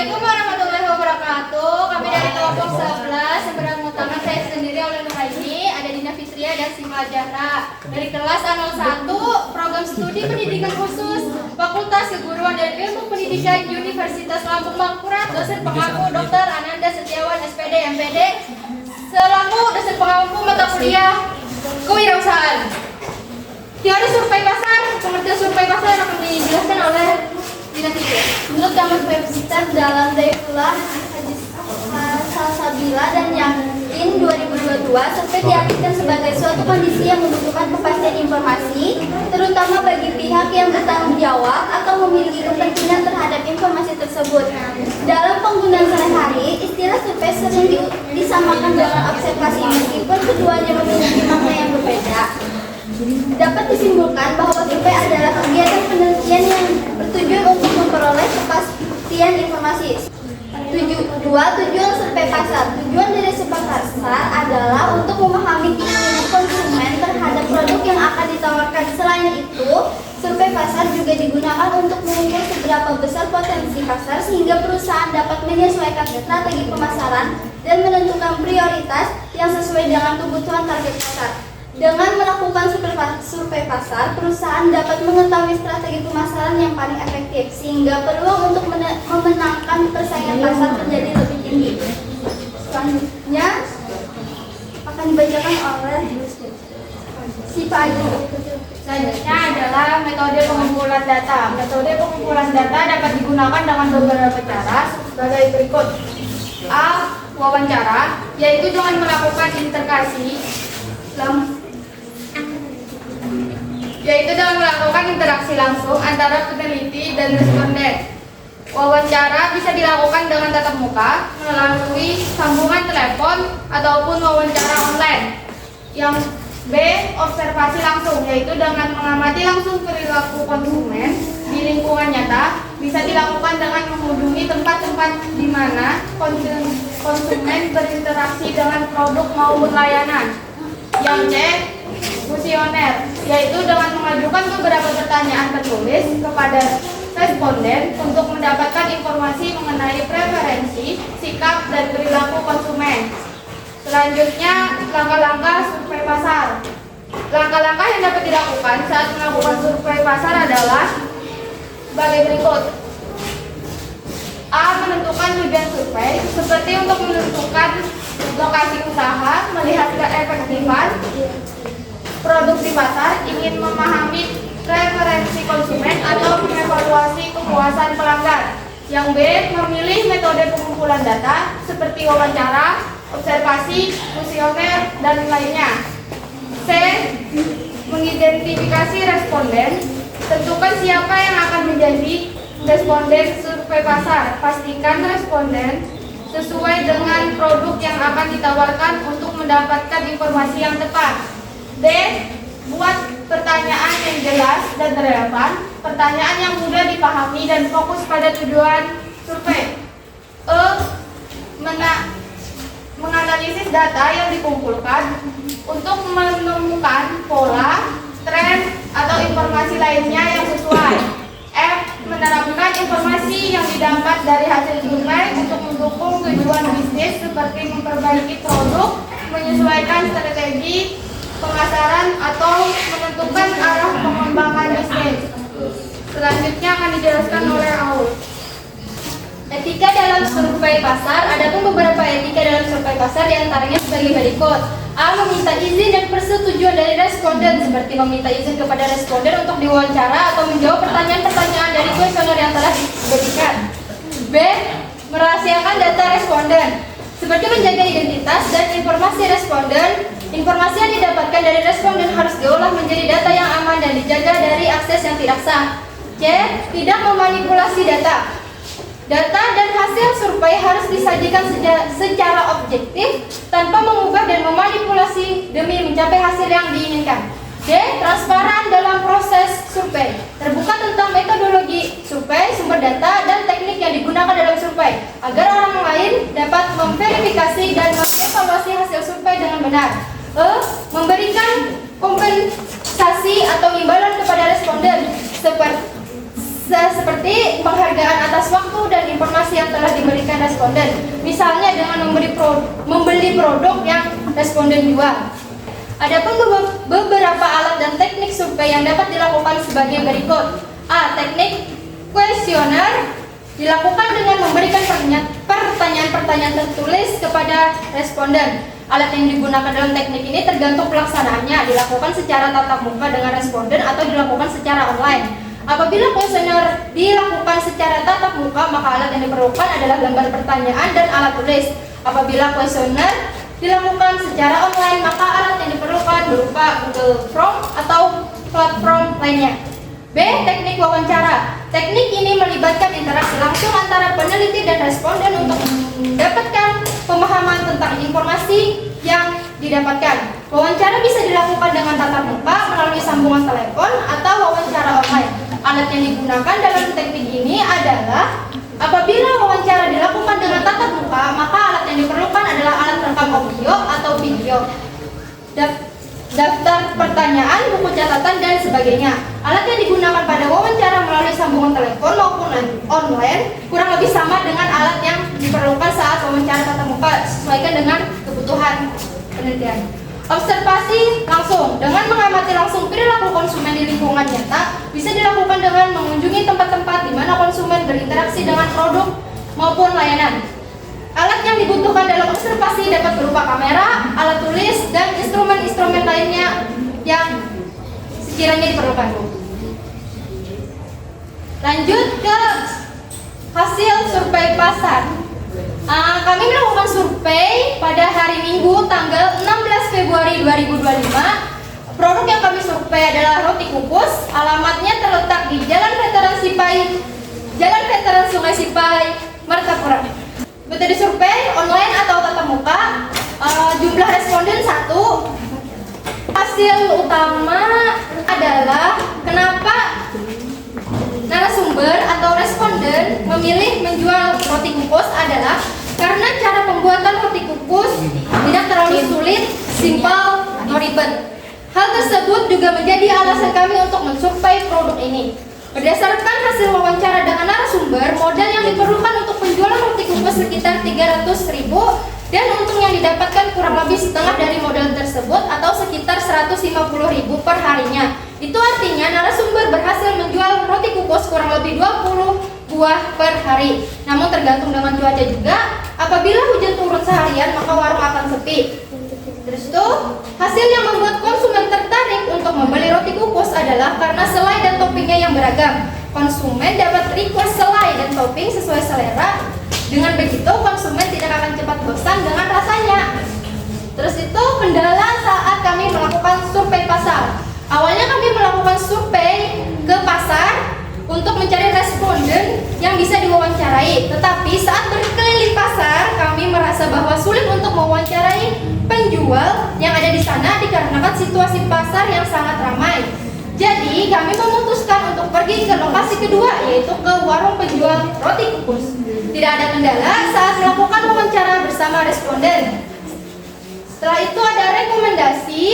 Assalamualaikum warahmatullahi wabarakatuh. Kami dari kelompok 11 yang beranggotakan saya sendiri oleh Nuraini, ada Dina Fitria dan Sima Jahra dari kelas A01 program studi pendidikan khusus Fakultas Keguruan dan Ilmu Pendidikan Universitas Lampung Mangkurat. Dosen pengampu Dr. Ananda Setiawan SPD MPD selaku dosen pengampu mata kuliah kewirausahaan. Teori survei pasar, pengertian survei pasar akan dijelaskan oleh Dina Fitria. Menurut Kamus Webster dalam Daifullah Salsabila dan Yakin 2022, survei diartikan sebagai suatu kondisi yang membutuhkan kepastian informasi, terutama bagi pihak yang bertanggung jawab atau memiliki kepentingan terhadap informasi tersebut. Dalam penggunaan sehari-hari, istilah survei sering disamakan dengan observasi meskipun keduanya memiliki makna yang berbeda. Dapat disimpulkan bahwa survei adalah kegiatan penelitian yang bertujuan untuk memperoleh kepastian informasi. Tujuan survei pasar. Tujuan dari survei pasar adalah untuk memahami keinginan konsumen terhadap produk yang akan ditawarkan. Selain itu, survei pasar juga digunakan untuk mengukur seberapa besar potensi pasar sehingga perusahaan dapat menyesuaikan strategi pemasaran dan menentukan prioritas yang sesuai dengan kebutuhan target pasar. Dengan melakukan survei pasar, perusahaan dapat mengetahui strategi pemasaran yang paling efektif sehingga peluang untuk memenangkan persaingan pasar menjadi lebih tinggi. Selanjutnya akan dibacakan oleh si Pak Ayu. Selanjutnya adalah metode pengumpulan data. Metode pengumpulan data dapat digunakan dengan beberapa cara sebagai berikut. A. Wawancara, yaitu dengan melakukan interaksi langsung antara peneliti dan responden. Wawancara bisa dilakukan dengan tatap muka, melalui sambungan telepon, ataupun wawancara online. Yang B. Observasi langsung, yaitu dengan mengamati langsung perilaku konsumen di lingkungan nyata, bisa dilakukan dengan mengunjungi tempat-tempat di mana konsumen berinteraksi dengan produk maupun layanan. Yang C. Kuesioner, yaitu dengan mengajukan beberapa pertanyaan tertulis kepada responden untuk mendapatkan informasi mengenai preferensi, sikap, dan perilaku konsumen. Selanjutnya, langkah-langkah survei pasar. Langkah-langkah yang dapat dilakukan saat melakukan survei pasar adalah sebagai berikut. A. Menentukan tujuan survei, seperti untuk menentukan lokasi usaha, melihat keefektifan produk di pasar, ingin memahami preferensi konsumen, atau mengevaluasi kepuasan pelanggan. Yang B. Memilih metode pengumpulan data seperti wawancara, observasi, kuesioner, dan lainnya. C. Mengidentifikasi responden. Tentukan siapa yang akan menjadi responden survei pasar. Pastikan responden sesuai dengan produk yang akan ditawarkan untuk mendapatkan informasi yang tepat. D. Buat pertanyaan yang jelas dan relevan, pertanyaan yang mudah dipahami dan fokus pada tujuan survei. E. Menganalisis data yang dikumpulkan untuk menemukan pola, tren, atau informasi lainnya yang sesuai. F. Menerapkan informasi yang didapat dari hasil survei untuk mendukung tujuan bisnis seperti memperbaiki produk, menyesuaikan strategi pemasaran, atau menentukan arah pengembangan bisnis. Selanjutnya akan dijelaskan oleh Aul. Etika dalam survei pasar. Adapun beberapa etika dalam survei pasar diantaranya sebagai berikut. A. Meminta izin dan persetujuan dari responden, seperti meminta izin kepada responden untuk diwawancara atau menjawab pertanyaan-pertanyaan dari kuesioner yang telah diberikan. B. Merahasiakan data responden, seperti menjaga identitas dan informasi responden. Informasi yang didapatkan dari responden harus diolah menjadi data yang aman dan dijaga dari akses yang tidak sah. C. Tidak memanipulasi data. Data dan hasil survei harus disajikan secara objektif tanpa mengubah dan memanipulasi demi mencapai hasil yang diinginkan. D. Transparan dalam proses survei, terbuka tentang metodologi survei, sumber data, dan teknik yang digunakan dalam survei, agar orang lain dapat memverifikasi dan mengevaluasi hasil survei dengan benar. E. Memberikan kompensasi atau imbalan kepada responden seperti penghargaan atas waktu dan informasi yang telah responden. Misalnya dengan membeli produk yang responden jual. Adapun beberapa alat dan teknik survei yang dapat dilakukan sebagai berikut. A. Teknik kuesioner dilakukan dengan memberikan pertanyaan-pertanyaan tertulis kepada responden. Alat yang digunakan dalam teknik ini tergantung pelaksanaannya, dilakukan secara tatap muka dengan responden atau dilakukan secara online. Apabila kuesioner dilakukan secara tatap muka, maka alat yang diperlukan adalah gambar pertanyaan dan alat tulis. Apabila kuesioner dilakukan secara online, maka alat yang diperlukan berupa Google Form atau platform lainnya. B. Teknik wawancara. Teknik ini melibatkan interaksi langsung antara peneliti dan responden untuk mendapatkan pemahaman tentang informasi yang didapatkan. Wawancara bisa dilakukan dengan tatap muka melalui sambungan telepon atau wawancara online. Alat yang digunakan dalam teknik ini adalah apabila wawancara dilakukan dengan tatap muka, maka alat yang diperlukan adalah alat perekam audio atau video, daftar pertanyaan, buku catatan, dan sebagainya. Alat yang digunakan pada wawancara melalui sambungan telepon maupun online kurang lebih sama dengan alat yang diperlukan saat wawancara tatap muka, sesuaikan dengan kebutuhan penelitian. Observasi langsung. Dengan mengamati langsung perilaku konsumen di lingkungan nyata, bisa dilakukan dengan mengunjungi tempat-tempat di mana konsumen berinteraksi dengan produk maupun layanan. Alat yang dibutuhkan dalam observasi dapat berupa kamera, alat tulis, dan instrumen-instrumen lainnya yang sekiranya diperlukan. Lanjut ke hasil survei pasar. Kami melakukan survei pada hari Minggu tanggal 16 Februari 2025. Produk yang kami survei adalah roti kukus. Alamatnya terletak di Jalan Veteran Sungai Sipai, Martapura. Metode survei online atau tatap muka. Jumlah responden 1. Hasil utama adalah kenapa narasumber atau responden memilih menjual roti kukus adalah karena cara pembuatan roti kukus tidak terlalu sulit, simpel, atau ribet. Hal tersebut juga menjadi alasan kami untuk mensurvei produk ini. Berdasarkan hasil wawancara dengan narasumber, modal yang diperlukan untuk penjualan roti kukus sekitar 300.000 dan untung yang didapatkan kurang lebih setengah dari modal tersebut atau sekitar 150.000 per harinya. Itu artinya narasumber berhasil menjual roti kukus kurang lebih 20 buah per hari. Namun tergantung dengan cuaca juga. Apabila hujan turun seharian, maka warung akan sepi. Terus itu, hasil yang membuat konsumen tertarik untuk membeli roti kukus adalah karena selai dan toppingnya yang beragam. Konsumen dapat request selai dan topping sesuai selera. Dengan begitu, konsumen tidak akan cepat bosan dengan rasanya. Terus itu, kendala saat kami melakukan survei pasar. Awalnya kami melakukan survei ke pasar untuk mencari responden yang bisa diwawancarai. Tetapi saat berkeliling pasar, kami merasa bahwa sulit untuk mewawancarai penjual yang ada di sana dikarenakan situasi pasar yang sangat ramai. Jadi kami memutuskan untuk pergi ke lokasi kedua, yaitu ke warung penjual roti kukus. Tidak ada kendala saat melakukan wawancara bersama responden. Setelah itu ada rekomendasi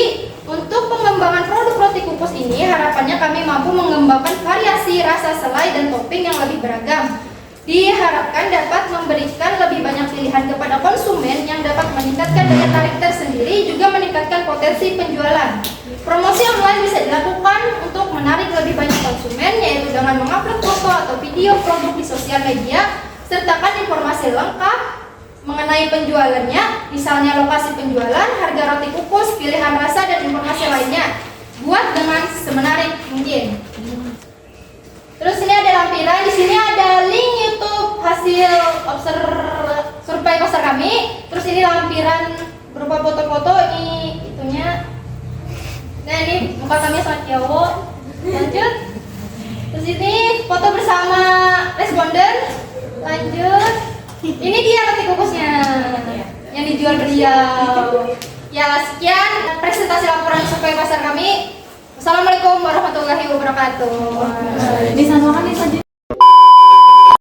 untuk pengembangan produk roti kukus ini. Harapannya kami mampu mengembangkan variasi rasa selai dan topping yang lebih beragam. Diharapkan dapat memberikan lebih banyak pilihan kepada konsumen yang dapat meningkatkan daya tarik tersendiri, juga meningkatkan potensi penjualan. Promosi online bisa dilakukan untuk menarik lebih banyak konsumen, yaitu dengan mengupload foto atau video produk di sosial media, sertakan informasi lengkap mengenai penjualannya, misalnya lokasi penjualan, harga roti kukus, pilihan rasa, dan informasi lainnya. Buat dengan semenarik mungkin. Terus ini ada lampiran, di sini ada link YouTube hasil survei pasar kami. Terus ini lampiran berupa foto-foto, ini itunya. Nah ini muka kami sangat jauh. Lanjut. Terus ini foto bersama responden. Lanjut. Ini dia roti kukusnya yang dijual beliau. Ya sekian presentasi laporan survei pasar kami. Assalamualaikum warahmatullahi wabarakatuh. Disamakan saja.